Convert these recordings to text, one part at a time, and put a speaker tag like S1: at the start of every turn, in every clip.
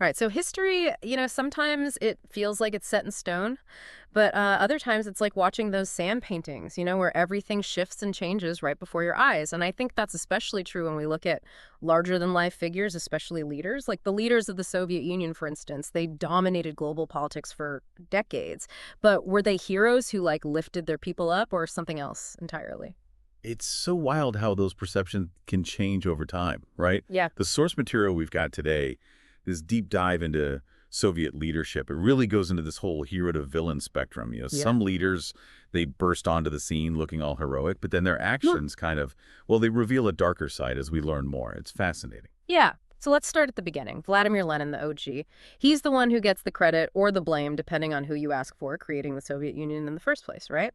S1: All right, so history, sometimes it feels like it's set in stone, but other times it's like watching those sand paintings, where everything shifts and changes right before your eyes. And I think that's especially true when we look at larger than life figures, especially leaders. Like the leaders of the Soviet Union, for instance, they dominated global politics for decades. But were they heroes who like lifted their people up or something else entirely?
S2: It's so wild how those perceptions can change over time, right?
S1: Yeah.
S2: The source material we've got today, this deep dive into Soviet leadership, it really goes into this whole hero to villain spectrum.
S1: Yeah.
S2: Some leaders, they burst onto the scene looking all heroic, but then their actions kind of, well, they reveal a darker side as we learn more. It's fascinating.
S1: Yeah. So let's start at the beginning. Vladimir Lenin, the OG. He's the one who gets the credit or the blame, depending on who you ask for, creating the Soviet Union in the first place, right?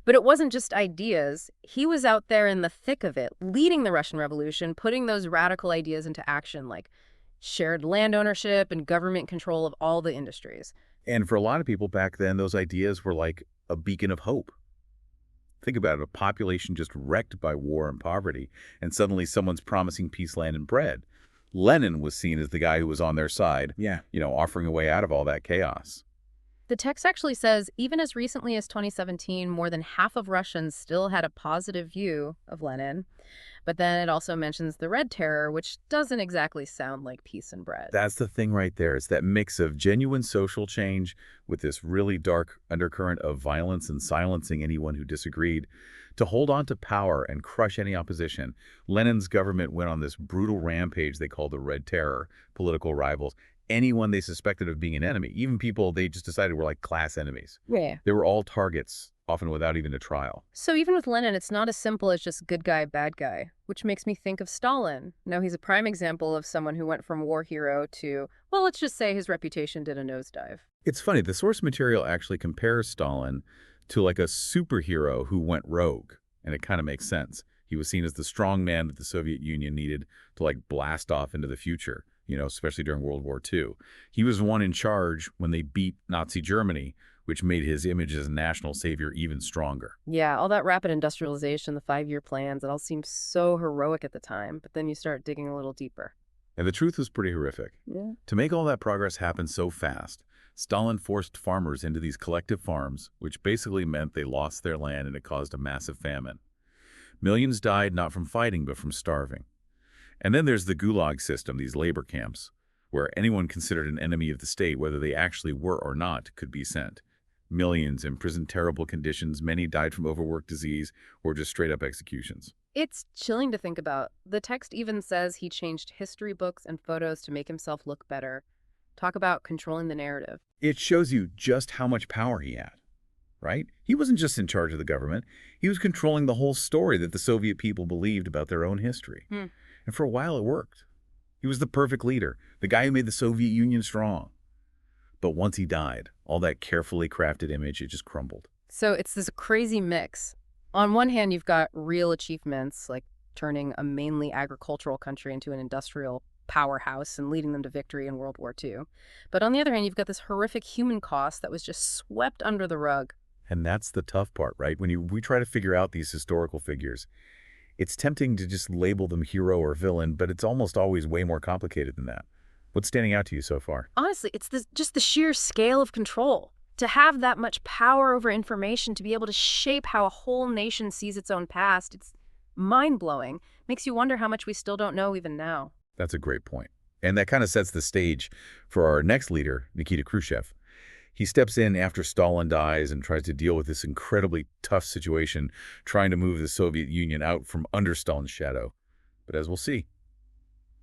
S1: But it wasn't just ideas. He was out there in the thick of it, leading the Russian Revolution, putting those radical ideas into action, like shared land ownership and government control of all the industries.
S2: And for a lot of people back then, those ideas were like a beacon of hope. Think about it, a population just wrecked by war and poverty, and suddenly someone's promising peace, land, and bread. Lenin was seen as the guy who was on their side, offering a way out of all that chaos.
S1: The text actually says even as recently as 2017, more than half of Russians still had a positive view of Lenin. But then it also mentions the Red Terror, which doesn't exactly sound like peace and bread.
S2: That's the thing right there. It's that mix of genuine social change with this really dark undercurrent of violence and silencing anyone who disagreed. To hold on to power and crush any opposition, Lenin's government went on this brutal rampage they called the Red Terror, political rivals. Anyone they suspected of being an enemy, even people they just decided were like class enemies.
S1: Yeah.
S2: They were all targets, often without even a trial.
S1: So even with Lenin, it's not as simple as just good guy, bad guy, which makes me think of Stalin. Now, he's a prime example of someone who went from war hero to, well, let's just say his reputation did a nosedive.
S2: It's funny, the source material actually compares Stalin to like a superhero who went rogue, and it kind of makes sense. He was seen as the strong man that the Soviet Union needed to like blast off into the future, especially during World War II. He was one in charge when they beat Nazi Germany, which made his image as a national savior even stronger.
S1: Yeah, all that rapid industrialization, the 5-year plans, it all seems so heroic at the time, but then you start digging a little deeper.
S2: And the truth was pretty horrific.
S1: Yeah.
S2: To make all that progress happen so fast, Stalin forced farmers into these collective farms, which basically meant they lost their land and it caused a massive famine. Millions died not from fighting, but from starving. And then there's the Gulag system, these labor camps, where anyone considered an enemy of the state, whether they actually were or not, could be sent. Millions imprisoned terrible conditions, many died from overworked disease, or just straight-up executions.
S1: It's chilling to think about. The text even says he changed history books and photos to make himself look better. Talk about controlling the narrative.
S2: It shows you just how much power he had, right? He wasn't just in charge of the government. He was controlling the whole story that the Soviet people believed about their own history. And for a while, it worked. He was the perfect leader, the guy who made the Soviet Union strong. But once he died, all that carefully crafted image, it just crumbled.
S1: So it's this crazy mix. On one hand, you've got real achievements, like turning a mainly agricultural country into an industrial powerhouse and leading them to victory in World War II. But on the other hand, you've got this horrific human cost that was just swept under the rug.
S2: And that's the tough part, right? When we try to figure out these historical figures, it's tempting to just label them hero or villain, but it's almost always way more complicated than that. What's standing out to you so far?
S1: Honestly, it's just the sheer scale of control. To have that much power over information, to be able to shape how a whole nation sees its own past, it's mind-blowing. Makes you wonder how much we still don't know even now.
S2: That's a great point. And that kind of sets the stage for our next leader, Nikita Khrushchev. He steps in after Stalin dies and tries to deal with this incredibly tough situation, trying to move the Soviet Union out from under Stalin's shadow. But as we'll see,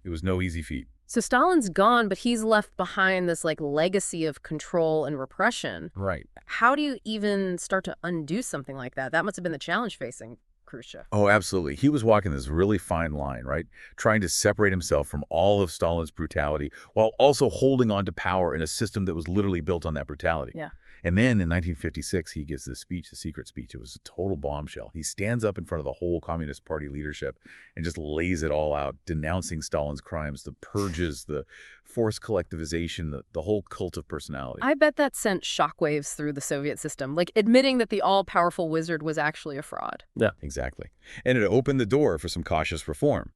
S2: it was no easy feat.
S1: So Stalin's gone, but he's left behind this legacy of control and repression.
S2: Right.
S1: How do you even start to undo something like that? That must have been the challenge facing Khrushchev.
S2: Oh, absolutely. He was walking this really fine line, right? Trying to separate himself from all of Stalin's brutality while also holding on to power in a system that was literally built on that brutality.
S1: Yeah.
S2: And then in 1956, he gives this speech, the secret speech. It was a total bombshell. He stands up in front of the whole Communist Party leadership and just lays it all out, denouncing Stalin's crimes, the purges, the forced collectivization, the whole cult of personality.
S1: I bet that sent shockwaves through the Soviet system, admitting that the all-powerful wizard was actually a fraud.
S2: Yeah, exactly. And it opened the door for some cautious reform.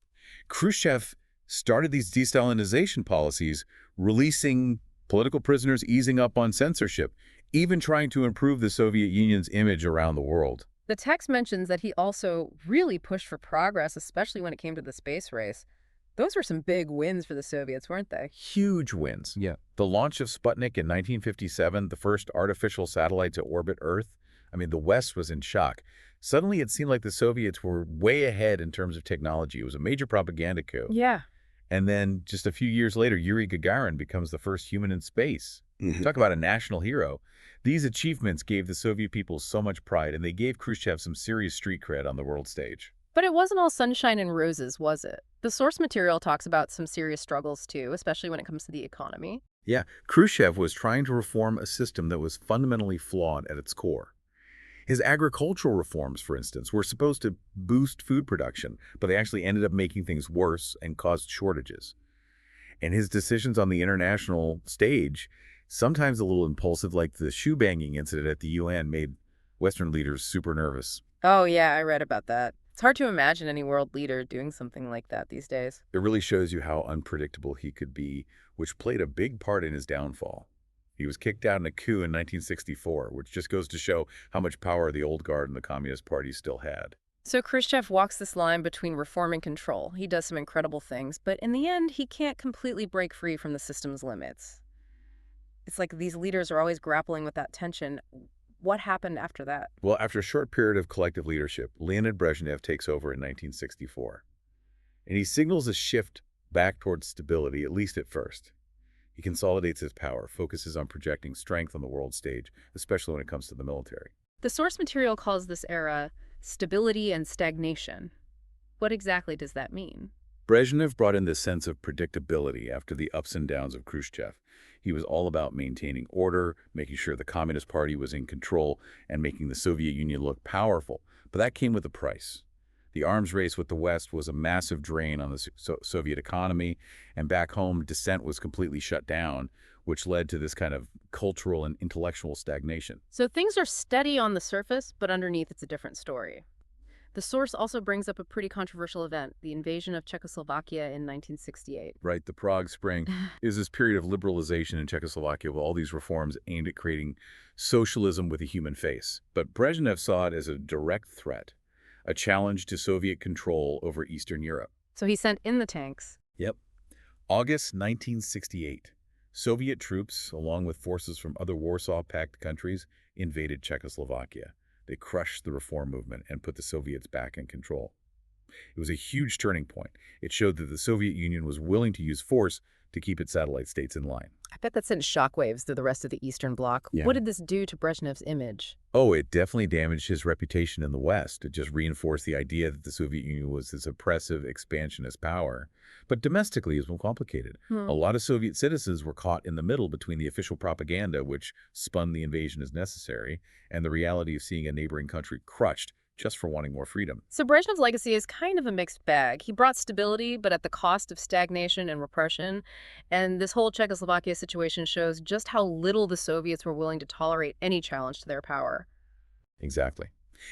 S2: Khrushchev started these de-Stalinization policies releasing political prisoners, easing up on censorship, even trying to improve the Soviet Union's image around the world.
S1: The text mentions that he also really pushed for progress, especially when it came to the space race. Those were some big wins for the Soviets, weren't they?
S2: Huge wins. Yeah. The launch of Sputnik in 1957, the first artificial satellite to orbit Earth, I mean, the West was in shock. Suddenly, it seemed like the Soviets were way ahead in terms of technology. It was a major propaganda coup.
S1: Yeah.
S2: And then just a few years later, Yuri Gagarin becomes the first human in space. Talk about a national hero. These achievements gave the Soviet people so much pride, and they gave Khrushchev some serious street cred on the world stage.
S1: But it wasn't all sunshine and roses, was it? The source material talks about some serious struggles, too, especially when it comes to the economy.
S2: Yeah, Khrushchev was trying to reform a system that was fundamentally flawed at its core. His agricultural reforms, for instance, were supposed to boost food production, but they actually ended up making things worse and caused shortages. And his decisions on the international stage, sometimes a little impulsive, like the shoe-banging incident at the UN, made Western leaders super nervous.
S1: Oh, yeah, I read about that. It's hard to imagine any world leader doing something like that these days.
S2: It really shows you how unpredictable he could be, which played a big part in his downfall. He was kicked out in a coup in 1964, which just goes to show how much power the old guard and the Communist Party still had.
S1: So Khrushchev walks this line between reform and control. He does some incredible things, but in the end, he can't completely break free from the system's limits. It's like these leaders are always grappling with that tension. What happened after that?
S2: Well, after a short period of collective leadership, Leonid Brezhnev takes over in 1964. And he signals a shift back towards stability, at least at first. He consolidates his power, focuses on projecting strength on the world stage, especially when it comes to the military.
S1: The source material calls this era stability and stagnation. What exactly does that mean?
S2: Brezhnev brought in this sense of predictability after the ups and downs of Khrushchev. He was all about maintaining order, making sure the Communist Party was in control, and making the Soviet Union look powerful. But that came with a price. The arms race with the West was a massive drain on the Soviet economy, and back home, dissent was completely shut down, which led to this kind of cultural and intellectual stagnation.
S1: So things are steady on the surface, but underneath it's a different story. The source also brings up a pretty controversial event, the invasion of Czechoslovakia in 1968.
S2: Right, the Prague Spring is this period of liberalization in Czechoslovakia with all these reforms aimed at creating socialism with a human face. But Brezhnev saw it as a direct threat, a challenge to Soviet control over Eastern Europe.
S1: So he sent in the tanks.
S2: Yep. August 1968. Soviet troops, along with forces from other Warsaw Pact countries, invaded Czechoslovakia. They crushed the reform movement and put the Soviets back in control. It was a huge turning point. It showed that the Soviet Union was willing to use force to keep its satellite states in line.
S1: I bet that sent shockwaves through the rest of the Eastern Bloc.
S2: Yeah.
S1: What did this do to Brezhnev's image?
S2: Oh, it definitely damaged his reputation in the West. It just reinforced the idea that the Soviet Union was this oppressive, expansionist power. But domestically, it was more complicated. A lot of Soviet citizens were caught in the middle between the official propaganda, which spun the invasion as necessary, and the reality of seeing a neighboring country crushed just for wanting more freedom.
S1: So Brezhnev's legacy is kind of a mixed bag. He brought stability, but at the cost of stagnation and repression. And this whole Czechoslovakia situation shows just how little the Soviets were willing to tolerate any challenge to their power.
S2: Exactly.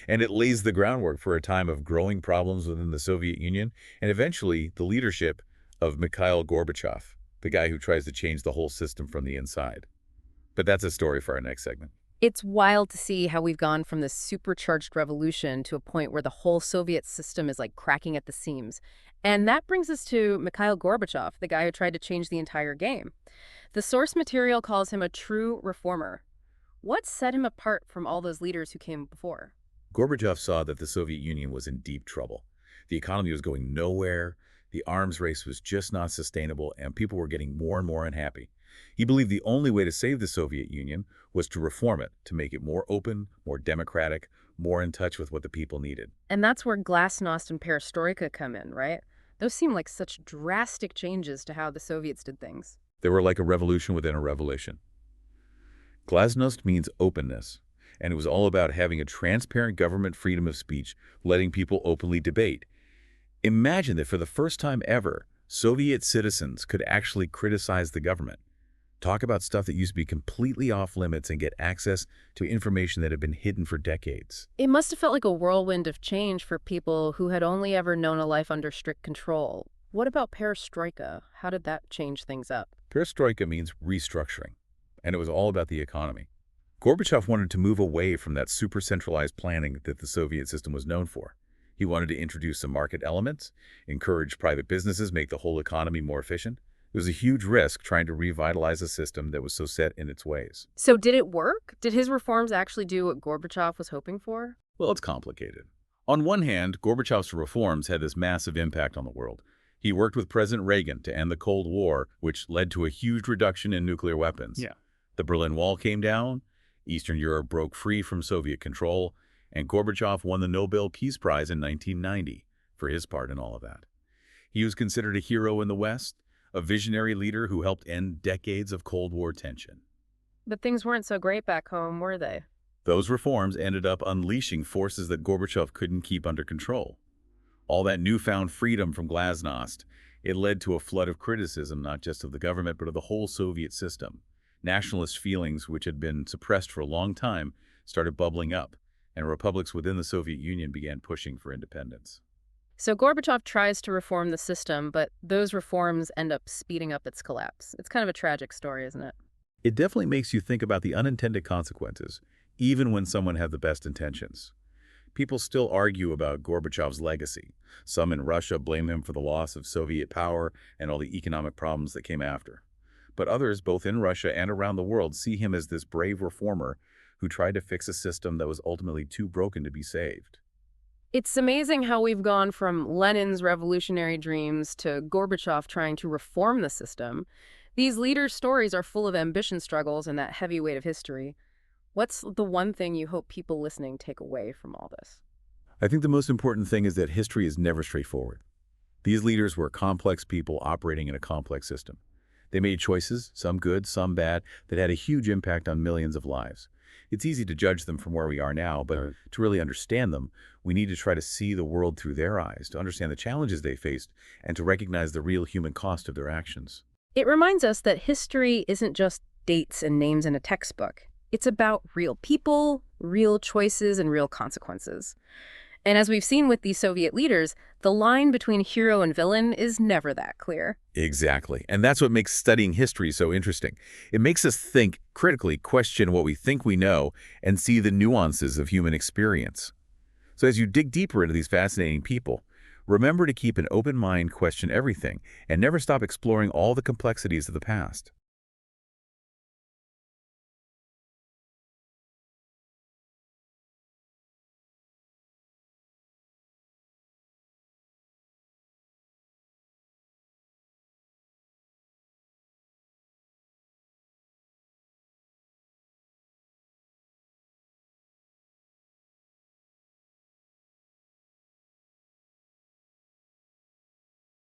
S2: And it lays the groundwork for a time of growing problems within the Soviet Union and eventually the leadership of Mikhail Gorbachev, the guy who tries to change the whole system from the inside. But that's a story for our next segment.
S1: It's wild to see how we've gone from this supercharged revolution to a point where the whole Soviet system is like cracking at the seams. And that brings us to Mikhail Gorbachev, the guy who tried to change the entire game. The source material calls him a true reformer. What set him apart from all those leaders who came before?
S2: Gorbachev saw that the Soviet Union was in deep trouble. The economy was going nowhere, the arms race was just not sustainable, and people were getting more and more unhappy. He believed the only way to save the Soviet Union was to reform it, to make it more open, more democratic, more in touch with what the people needed.
S1: And that's where glasnost and perestroika come in, right? Those seem like such drastic changes to how the Soviets did things.
S2: They were like a revolution within a revolution. Glasnost means openness, and it was all about having a transparent government, freedom of speech, letting people openly debate. Imagine that for the first time ever, Soviet citizens could actually criticize the government, talk about stuff that used to be completely off limits, and get access to information that had been hidden for decades.
S1: It must have felt like a whirlwind of change for people who had only ever known a life under strict control. What about perestroika? How did that change things up?
S2: Perestroika means restructuring, and it was all about the economy. Gorbachev wanted to move away from that super-centralized planning that the Soviet system was known for. He wanted to introduce some market elements, encourage private businesses, make the whole economy more efficient. It was a huge risk trying to revitalize a system that was so set in its ways.
S1: So did it work? Did his reforms actually do what Gorbachev was hoping for?
S2: Well, it's complicated. On one hand, Gorbachev's reforms had this massive impact on the world. He worked with President Reagan to end the Cold War, which led to a huge reduction in nuclear weapons.
S3: Yeah.
S2: The Berlin Wall came down, Eastern Europe broke free from Soviet control, and Gorbachev won the Nobel Peace Prize in 1990 for his part in all of that. He was considered a hero in the West, a visionary leader who helped end decades of Cold War tension.
S1: But things weren't so great back home, were they?
S2: Those reforms ended up unleashing forces that Gorbachev couldn't keep under control. All that newfound freedom from glasnost, it led to a flood of criticism, not just of the government, but of the whole Soviet system. Nationalist feelings, which had been suppressed for a long time, started bubbling up, and republics within the Soviet Union began pushing for independence.
S1: So Gorbachev tries to reform the system, but those reforms end up speeding up its collapse. It's kind of a tragic story, isn't it?
S2: It definitely makes you think about the unintended consequences, even when someone had the best intentions. People still argue about Gorbachev's legacy. Some in Russia blame him for the loss of Soviet power and all the economic problems that came after. But others, both in Russia and around the world, see him as this brave reformer who tried to fix a system that was ultimately too broken to be saved.
S1: It's amazing how we've gone from Lenin's revolutionary dreams to Gorbachev trying to reform the system. These leaders' stories are full of ambition struggles and that heavy weight of history. What's the one thing you hope people listening take away from all this?
S2: I think the most important thing is that history is never straightforward. These leaders were complex people operating in a complex system. They made choices, some good, some bad, that had a huge impact on millions of lives. It's easy to judge them from where we are now, but to really understand them, we need to try to see the world through their eyes, to understand the challenges they faced, and to recognize the real human cost of their actions.
S1: It reminds us that history isn't just dates and names in a textbook. It's about real people, real choices, and real consequences. And as we've seen with these Soviet leaders, the line between hero and villain is never that clear.
S2: Exactly. And that's what makes studying history so interesting. It makes us think critically, question what we think we know, and see the nuances of human experience. So as you dig deeper into these fascinating people, remember to keep an open mind, question everything, and never stop exploring all the complexities of the past.